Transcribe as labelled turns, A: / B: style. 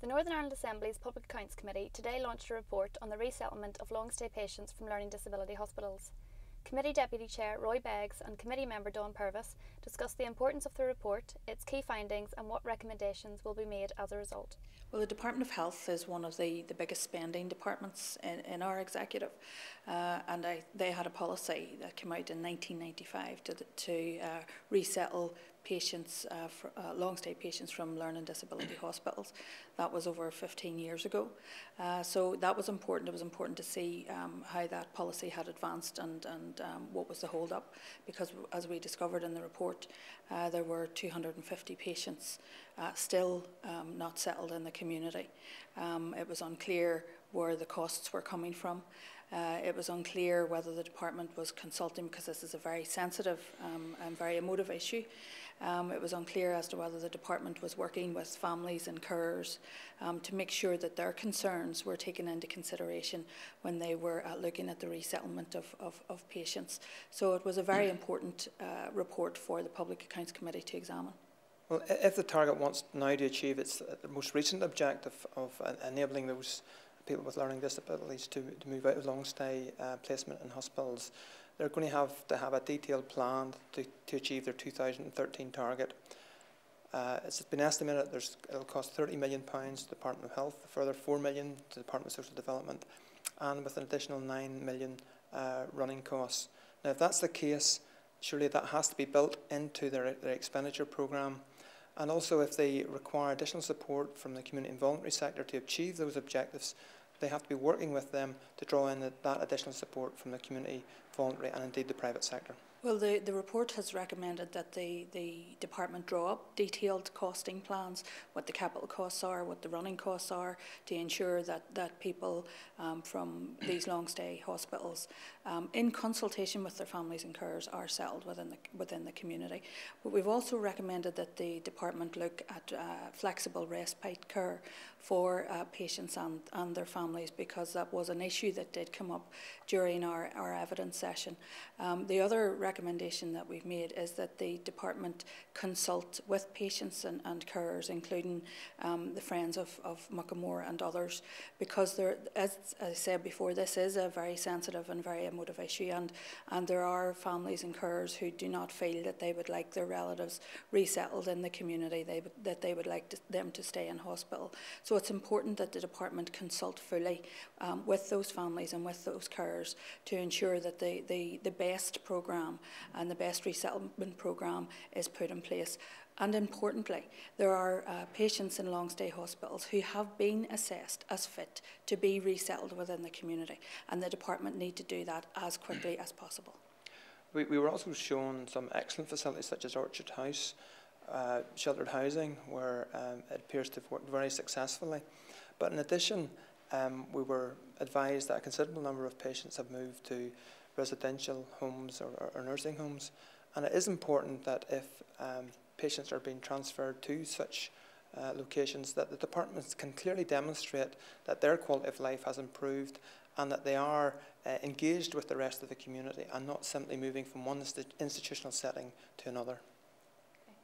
A: The Northern Ireland Assembly's Public Accounts Committee today launched a report on the resettlement of long-stay patients from learning disability hospitals. Committee Deputy Chair Roy Beggs and Committee Member Purvis discussed the importance of the report, its key findings and what recommendations will be made as a result.
B: Well, the Department of Health is one of the biggest spending departments in our executive, and they had a policy that came out in 1995 to resettle patients, long-stay patients from learning disability hospitals. That was over 15 years ago. So that was important. It was important to see how that policy had advanced and what was the hold-up, because as we discovered in the report, there were 250 patients still not settled in the community. It was unclear where the costs were coming from. It was unclear whether the department was consulting, because this is a very sensitive and very emotive issue. It was unclear as to whether the department was working with families and carers to make sure that their concerns were taken into consideration when they were looking at the resettlement of patients. So it was a very important report for the Public Accounts Committee to examine.
C: Well, if the target wants now to achieve its most recent objective of enabling those people with learning disabilities to move out of long-stay placement in hospitals, they're going to have a detailed plan to achieve their 2013 target. It's been estimated that it'll cost £30 million to the Department of Health, a further £4 million to the Department of Social Development, and with an additional £9 million running costs. Now, if that's the case, surely that has to be built into their expenditure programme. And also, if they require additional support from the community and voluntary sector to achieve those objectives, they have to be working with them to draw in that additional support from the community, voluntary and indeed the private sector.
B: Well, the report has recommended that the department draw up detailed costing plans, what the capital costs are, what the running costs are, to ensure that people from these long-stay hospitals, in consultation with their families and carers, are settled within the community. But we've also recommended that the department look at flexible respite care for patients and their families, because that was an issue that did come up during our evidence session. The other recommendation that we've made is that the department consult with patients and carers, including the Friends of Muckamore and others, because as I said before, this is a very sensitive and very emotive issue, and there are families and carers who do not feel that they would like their relatives resettled in the community, that they would like them to stay in hospital. So it's important that the department consult fully with those families and with those carers to ensure that the best programme and the best resettlement programme is put in place. And importantly, there are patients in long-stay hospitals who have been assessed as fit to be resettled within the community, and the department need to do that as quickly as possible.
C: We were also shown some excellent facilities such as Orchard House, sheltered housing, where it appears to have worked very successfully. But in addition, we were advised that a considerable number of patients have moved to residential homes or nursing homes, and it is important that if patients are being transferred to such locations, that the departments can clearly demonstrate that their quality of life has improved and that they are engaged with the rest of the community and not simply moving from one institutional setting to another.